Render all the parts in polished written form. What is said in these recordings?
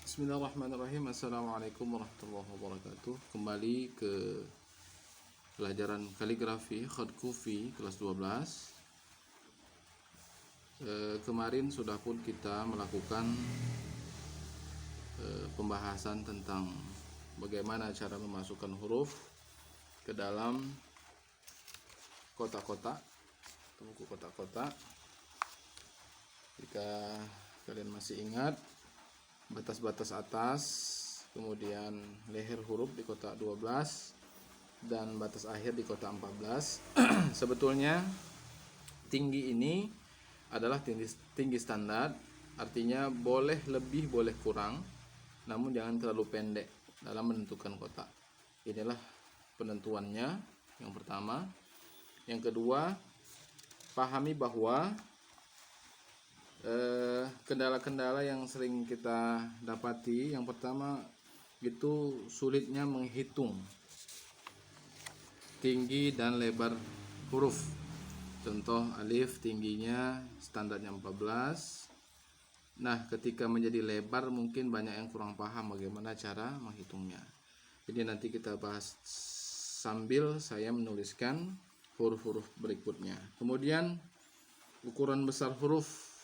Bismillahirrahmanirrahim. Assalamualaikum warahmatullahi wabarakatuh. Kembali ke pelajaran kaligrafi Khad Kufi kelas 12. Kemarin sudah pun kita melakukan pembahasan tentang bagaimana cara memasukkan huruf ke dalam kotak-kotak, buku kotak-kotak. Jika kalian masih ingat, batas-batas atas, kemudian leher huruf di kotak 12 dan batas akhir di kotak 14. Sebetulnya tinggi ini adalah tinggi standar, artinya boleh lebih boleh kurang, namun jangan terlalu pendek dalam menentukan kotak. Inilah penentuannya yang pertama. Yang kedua, pahami bahwa kendala-kendala yang sering kita dapati, yang pertama itu sulitnya menghitung tinggi dan lebar huruf. Contoh alif tingginya standarnya 14. Nah, ketika menjadi lebar mungkin banyak yang kurang paham bagaimana cara menghitungnya. Jadi nanti kita bahas sambil saya menuliskan huruf-huruf berikutnya. Kemudian ukuran besar huruf.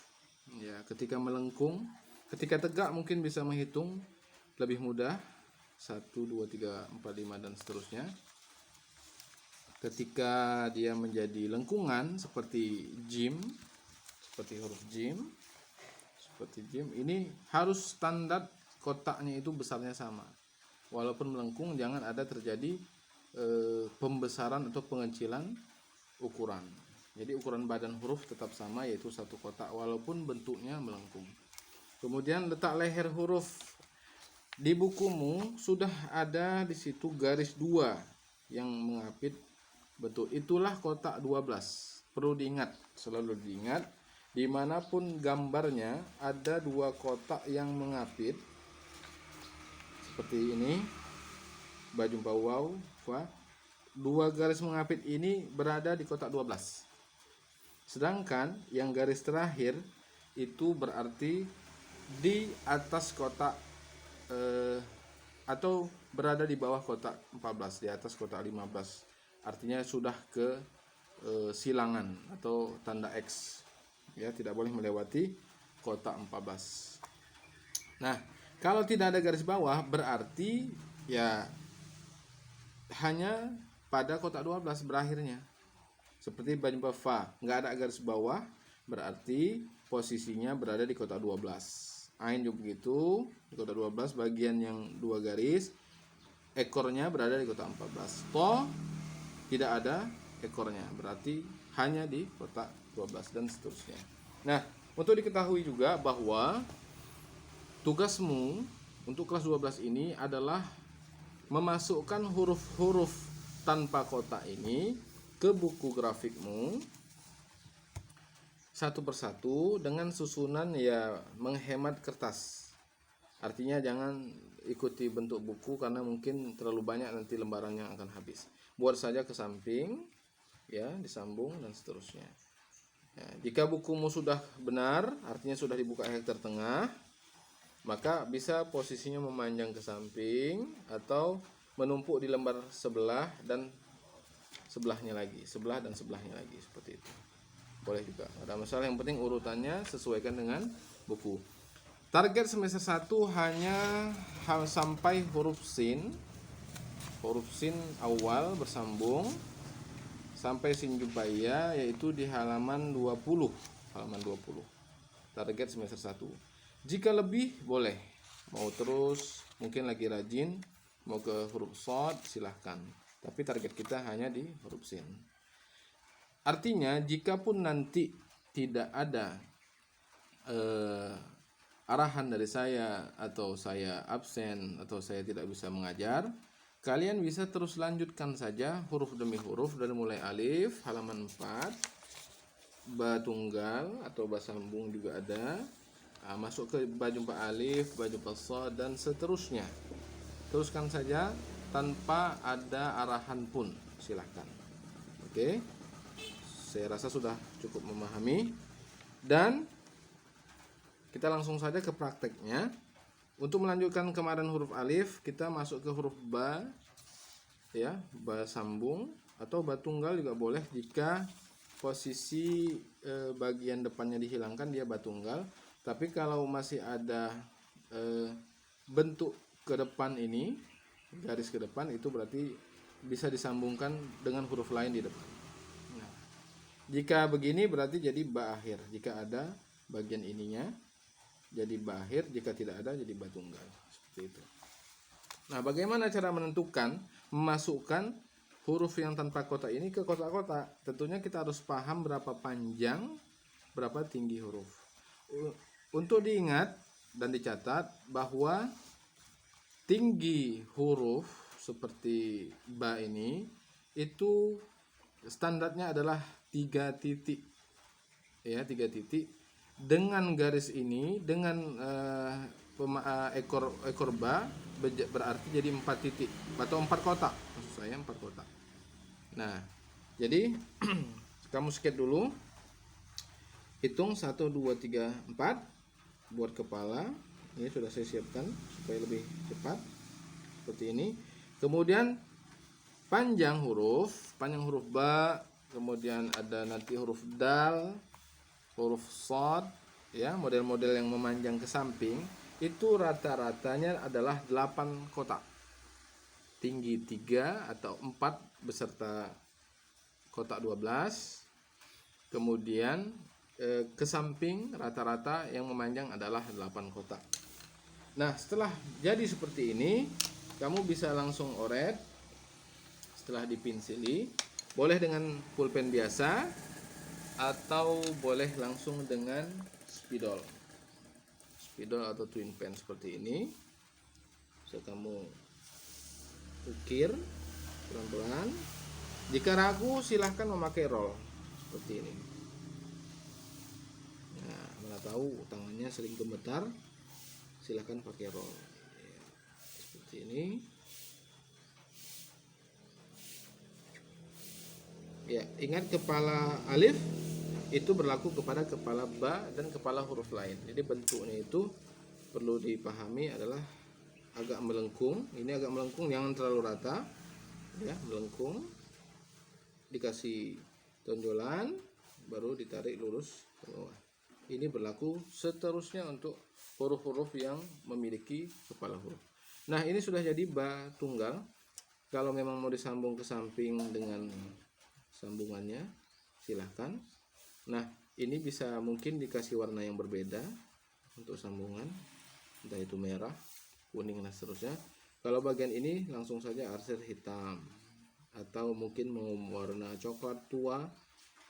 Ya, ketika melengkung, ketika tegak mungkin bisa menghitung lebih mudah, 1, 2, 3, 4, 5 dan seterusnya. Ketika dia menjadi lengkungan seperti jim, seperti huruf jim, ini harus standar kotaknya itu besarnya sama. Walaupun melengkung jangan ada terjadi pembesaran atau pengecilan ukuran. Jadi ukuran badan huruf tetap sama, yaitu satu kotak walaupun bentuknya melengkung. Kemudian letak leher huruf. Di bukumu sudah ada di situ garis 2 yang mengapit betul. Itulah kotak 12. Perlu diingat, selalu diingat, dimanapun gambarnya ada 2 kotak yang mengapit. Seperti ini, bajumpa waw, fa. 2 garis mengapit ini berada di kotak 12. Sedangkan yang garis terakhir itu berarti di atas kotak atau berada di bawah kotak 14, di atas kotak 15. Artinya sudah ke silangan atau tanda X. Ya, tidak boleh melewati kotak 14. Nah, kalau tidak ada garis bawah berarti ya hanya pada kotak 12 berakhirnya. Seperti bajumpa fa, nggak ada garis bawah, berarti posisinya berada di kotak 12. Ain juga begitu, di kotak 12 bagian yang 2 garis, ekornya berada di kotak 14. To tidak ada ekornya, berarti hanya di kotak 12 dan seterusnya. Nah, untuk diketahui juga bahwa tugasmu untuk kelas 12 ini adalah memasukkan huruf-huruf tanpa kotak ini ke buku grafikmu satu persatu dengan susunan ya menghemat kertas. Artinya jangan ikuti bentuk buku karena mungkin terlalu banyak nanti lembaran yang akan habis. Buat saja ke samping, ya, disambung dan seterusnya. Ya, jika bukumu sudah benar, artinya sudah dibuka akhir tertengah, maka bisa posisinya memanjang ke samping atau menumpuk di lembar sebelah dan sebelahnya lagi, sebelah dan sebelahnya lagi, seperti itu. Boleh juga, ada masalah, yang penting urutannya sesuaikan dengan buku. Target semester 1 hanya sampai huruf sin awal bersambung sampai sin jubaya, yaitu di halaman 20. Target semester 1. Jika lebih boleh, mau terus mungkin lagi rajin mau ke huruf shad silahkan, tapi target kita hanya di huruf sin. Artinya jikapun nanti tidak ada arahan dari saya, atau saya absen, atau saya tidak bisa mengajar, kalian bisa terus lanjutkan saja huruf demi huruf dari mulai alif halaman 4, ba tunggal atau ba sambung juga ada, masuk ke bajumpa alif, bajumpa shad dan seterusnya. Teruskan saja tanpa ada arahan pun, silahkan. Oke, saya rasa sudah cukup memahami, dan kita langsung saja ke prakteknya. Untuk melanjutkan kemarin huruf alif, kita masuk ke huruf ba, ya, ba sambung atau ba tunggal juga boleh jika posisi bagian depannya dihilangkan, dia ba tunggal. Tapi kalau masih ada bentuk ke depan ini, garis ke depan, itu berarti bisa disambungkan dengan huruf lain di depan. Nah, jika begini berarti jadi ba akhir. Jika ada bagian ininya jadi ba akhir, jika tidak ada jadi ba tunggal. Seperti itu. Nah, bagaimana cara menentukan memasukkan huruf yang tanpa kotak ini ke kotak-kotak? Tentunya kita harus paham berapa panjang, berapa tinggi huruf. Untuk diingat dan dicatat bahwa tinggi huruf seperti ba ini itu standarnya adalah 3 titik. Ya, 3 titik. Dengan garis ini, dengan ekor ba berarti jadi 4 titik atau 4 kotak. Maksud saya 4 kotak. Nah, jadi kamu skate dulu. Hitung 1 2 3 4 buat kepala. Ini sudah saya siapkan supaya lebih cepat. Seperti ini. Kemudian panjang huruf ba, kemudian ada nanti huruf dal, huruf shad, ya, model-model yang memanjang ke samping, itu rata-ratanya adalah 8 kotak. Tinggi 3 atau 4 beserta kotak 12. Kemudian ke samping rata-rata yang memanjang adalah 8 kotak. Nah, setelah jadi seperti ini, kamu bisa langsung oret. Setelah dipinsili, boleh dengan pulpen biasa atau boleh langsung dengan spidol atau twin pen seperti ini. Bisa kamu ukir pelan-pelan. Jika ragu, silahkan memakai roll seperti ini. Nah, mana tahu tangannya sering gemetar, silahkan pakai roll. Ya, seperti ini. Ya, ingat kepala alif itu berlaku kepada kepala ba dan kepala huruf lain. Jadi bentuknya itu perlu dipahami adalah agak melengkung. Ini agak melengkung, jangan terlalu rata. Ya, melengkung. Dikasih tonjolan, baru ditarik lurus ke bawah. Ini berlaku seterusnya untuk huruf-huruf yang memiliki kepala huruf. Nah, ini sudah jadi ba tunggal. Kalau memang mau disambung ke samping dengan sambungannya, silahkan. Nah, ini bisa mungkin dikasih warna yang berbeda untuk sambungan, entah itu merah, kuning, dan seterusnya. Kalau bagian ini langsung saja arsir hitam, atau mungkin mau warna coklat tua,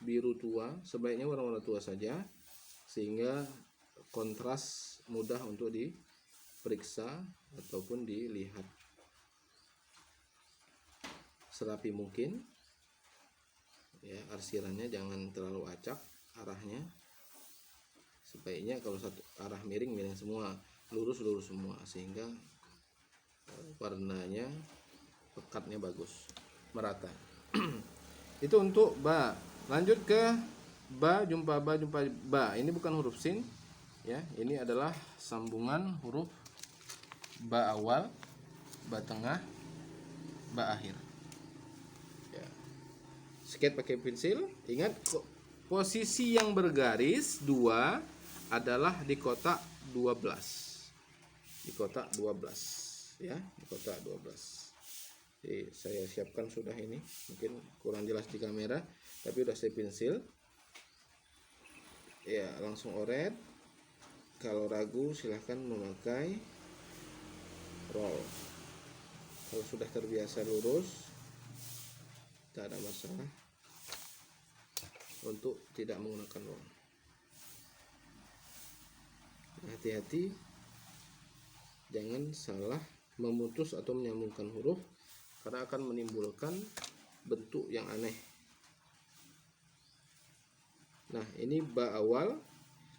biru tua, sebaiknya warna-warna tua saja, sehingga kontras mudah untuk diperiksa ataupun dilihat. Serapi mungkin. Ya, arsirannya jangan terlalu acak arahnya. Sebaiknya kalau satu arah miring semua, lurus semua, sehingga warnanya pekatnya bagus, merata. Itu untuk ba. Lanjut ke ba jumpa ba. Ini bukan huruf sin, ya. Ini adalah sambungan huruf ba awal, ba tengah, ba akhir. Skate pakai pensil. Ingat, posisi yang bergaris 2 adalah di kotak 12. Di kotak 12, ya, di kotak 12. Jadi, saya siapkan sudah ini. Mungkin kurang jelas di kamera, tapi udah saya pensil. Ya, langsung oret. Kalau ragu silahkan memakai roll. Kalau sudah terbiasa lurus, tidak ada masalah untuk tidak menggunakan roll. Hati-hati jangan salah memutus atau menyambungkan huruf, karena akan menimbulkan bentuk yang aneh. Nah, ini ba awal.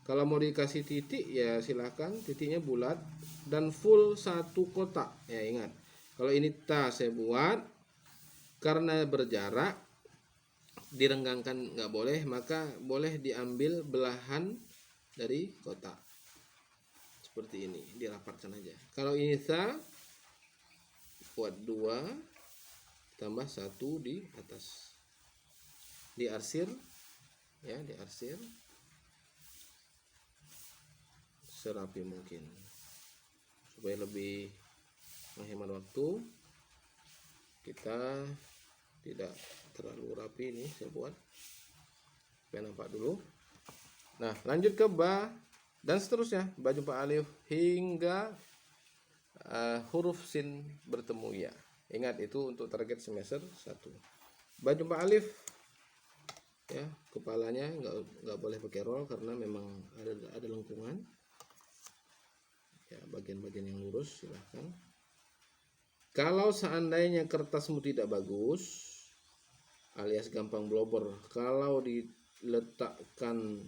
Kalau mau dikasih titik, ya silahkan titiknya bulat dan full 1 kotak. Ya, ingat, kalau ini ta saya buat, karena berjarak direnggangkan nggak boleh, maka boleh diambil belahan dari kotak seperti ini, dirapatkan aja. Kalau ini tha, buat 2 tambah 1 di atas, diarsir ya, diarsir serapi mungkin supaya lebih menghemat waktu. Kita tidak terlalu rapi ini saya buat supaya nampak dulu. Nah, lanjut ke ba dan seterusnya, ba jumpa alif hingga huruf sin bertemu ya. Ingat itu untuk target semester 1. Ba jumpa alif ya, kepalanya nggak boleh pakai roll karena memang ada lengkungan ya, bagian-bagian yang lurus silahkan. Kalau seandainya kertasmu tidak bagus alias gampang blober, kalau diletakkan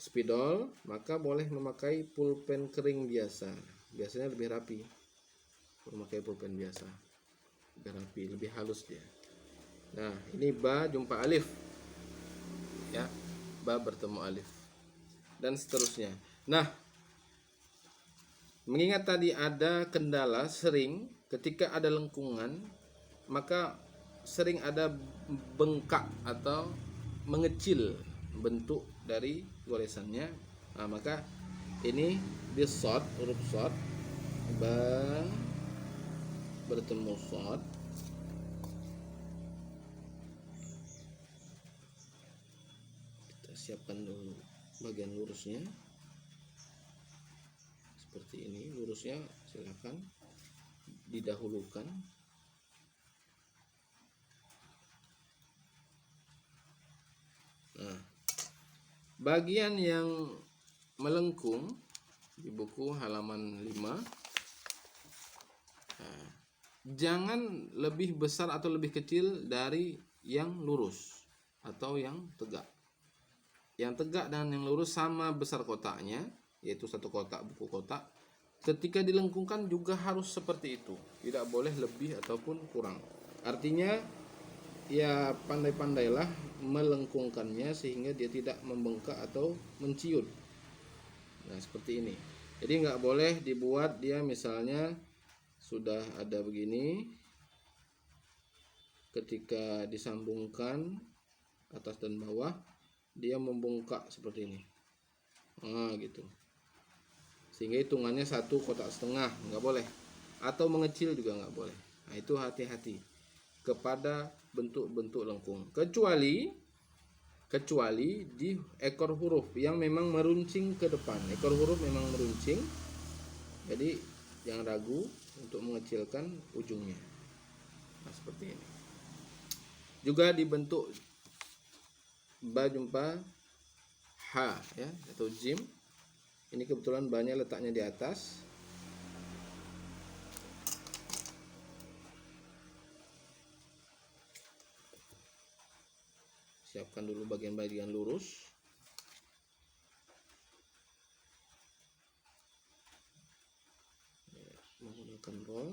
spidol, maka boleh memakai pulpen kering biasa. Biasanya lebih rapi memakai pulpen biasa, lebih rapi, lebih halus dia. Nah, ini ba jumpa alif ya, ba bertemu alif dan seterusnya. Nah, mengingat tadi ada kendala sering ketika ada lengkungan, maka sering ada bengkak atau mengecil bentuk dari goresannya. Nah, maka ini di short, huruf short, ba bertemu short, kita siapkan dulu bagian lurusnya seperti ini. Lurusnya silakan didahulukan. Nah, bagian yang melengkung di buku halaman 5, nah, jangan lebih besar atau lebih kecil dari yang lurus atau yang tegak. Yang tegak dan yang lurus sama besar kotaknya, yaitu satu kotak, buku kotak. Ketika dilengkungkan juga harus seperti itu, tidak boleh lebih ataupun kurang. Artinya ya pandai-pandailah melengkungkannya sehingga dia tidak membengkak atau menciut. Nah, seperti ini. Jadi nggak boleh dibuat dia misalnya sudah ada begini, ketika disambungkan atas dan bawah dia membengkak seperti ini. Nah, gitu. Sehingga hitungannya 1 kotak setengah, nggak boleh. Atau mengecil juga nggak boleh. Nah, itu hati-hati kepada bentuk-bentuk lengkung. Kecuali di ekor huruf yang memang meruncing ke depan. Ekor huruf memang meruncing, jadi jangan ragu untuk mengecilkan ujungnya. Nah, seperti ini. Juga dibentuk ba jumpa H ya, atau jim. Ini kebetulan banyak letaknya di atas. Siapkan dulu bagian-bagian lurus. Menggunakan roll.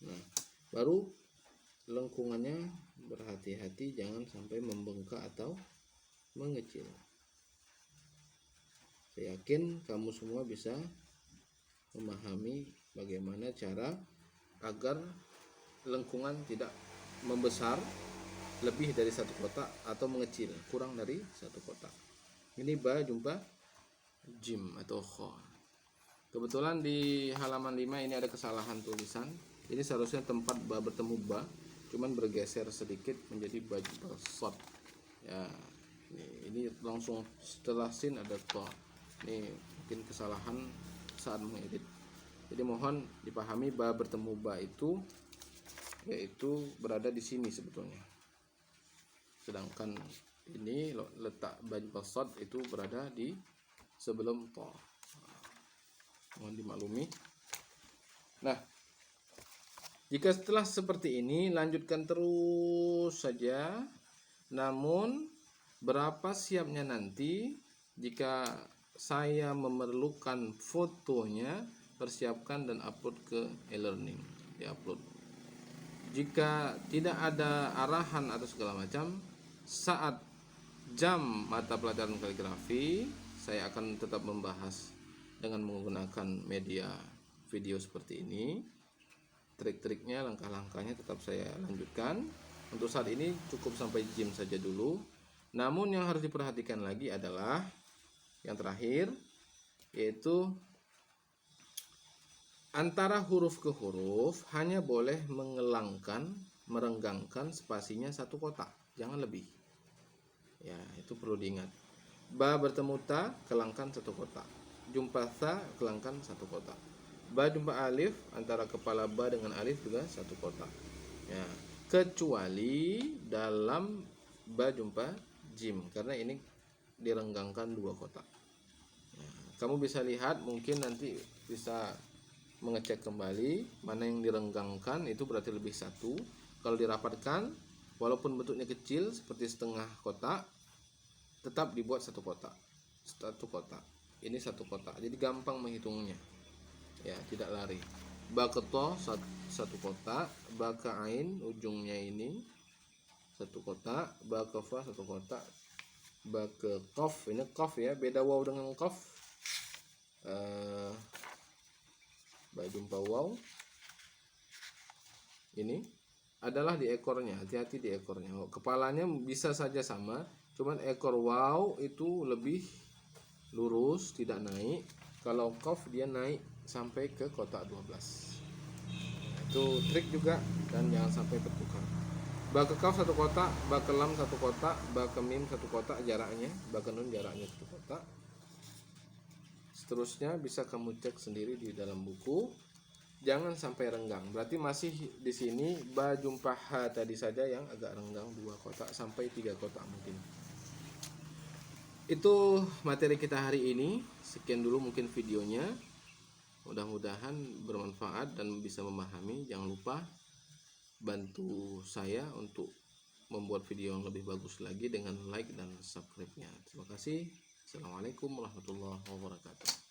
Nah, baru lengkungannya berhati-hati jangan sampai membengkak atau mengecil. Saya yakin kamu semua bisa memahami bagaimana cara agar lengkungan tidak membesar lebih dari 1 kotak atau mengecil kurang dari 1 kotak. Ini ba jumpa jim atau kho. Kebetulan di halaman 5 ini ada kesalahan tulisan. Ini seharusnya tempat ba bertemu ba, cuman bergeser sedikit menjadi ba jumpa shot. Ya, ini langsung setelah sin ada to. Ini mungkin kesalahan saat mengedit. Jadi mohon dipahami ba bertemu ba itu yaitu berada di sini sebetulnya. Sedangkan ini letak ba jumpa shot itu berada di sebelum to. Mohon dimaklumi. Nah, jika setelah seperti ini lanjutkan terus saja. Namun berapa siapnya nanti jika saya memerlukan fotonya, persiapkan dan upload ke e-learning, diupload. Jika tidak ada arahan atau segala macam, saat jam mata pelajaran kaligrafi saya akan tetap membahas dengan menggunakan media video seperti ini. Trik-triknya, langkah-langkahnya tetap saya lanjutkan. Untuk saat ini cukup sampai jim saja dulu. Namun yang harus diperhatikan lagi adalah yang terakhir, yaitu antara huruf ke huruf hanya boleh merenggangkan spasinya satu kotak, jangan lebih. Ya, itu perlu diingat. Ba bertemu ta, kelangkan satu kotak. Jumpa sa, kelangkan satu kotak. Ba jumpa alif, antara kepala ba dengan alif juga satu kotak. Ya, kecuali dalam ba jumpa jim, karena ini direnggangkan dua kotak. Ya, kamu bisa lihat, mungkin nanti bisa mengecek kembali mana yang direnggangkan, itu berarti lebih satu. Kalau dirapatkan, walaupun bentuknya kecil seperti setengah kotak, tetap dibuat satu kotak. Ini satu kotak, jadi gampang menghitungnya. Ya, tidak lari. Ba ke to satu kotak, ba ke ain ujungnya ini satu kotak, ba ke fa satu kotak, ba ke qaf, ini qaf ya, beda waw dengan qaf. Ba jumpa waw ini adalah di ekornya, hati-hati di ekornya. Kepalanya bisa saja sama, cuman ekor waw itu lebih lurus, tidak naik. Kalau qaf dia naik sampai ke kotak 12. Itu trik juga, dan jangan sampai bertukar. Ba ke kaf satu kotak, ba ke lam satu kotak, ba ke mim satu kotak jaraknya, ba ke nun jaraknya satu kotak. Seterusnya bisa kamu cek sendiri di dalam buku. Jangan sampai renggang. Berarti masih di sini ba jumpa ha tadi saja yang agak renggang, 2 kotak sampai 3 kotak mungkin. Itu materi kita hari ini. Sekian dulu mungkin videonya. Mudah-mudahan bermanfaat dan bisa memahami. Jangan lupa bantu saya untuk membuat video yang lebih bagus lagi dengan like dan subscribe-nya. Terima kasih. Assalamualaikum warahmatullahi wabarakatuh.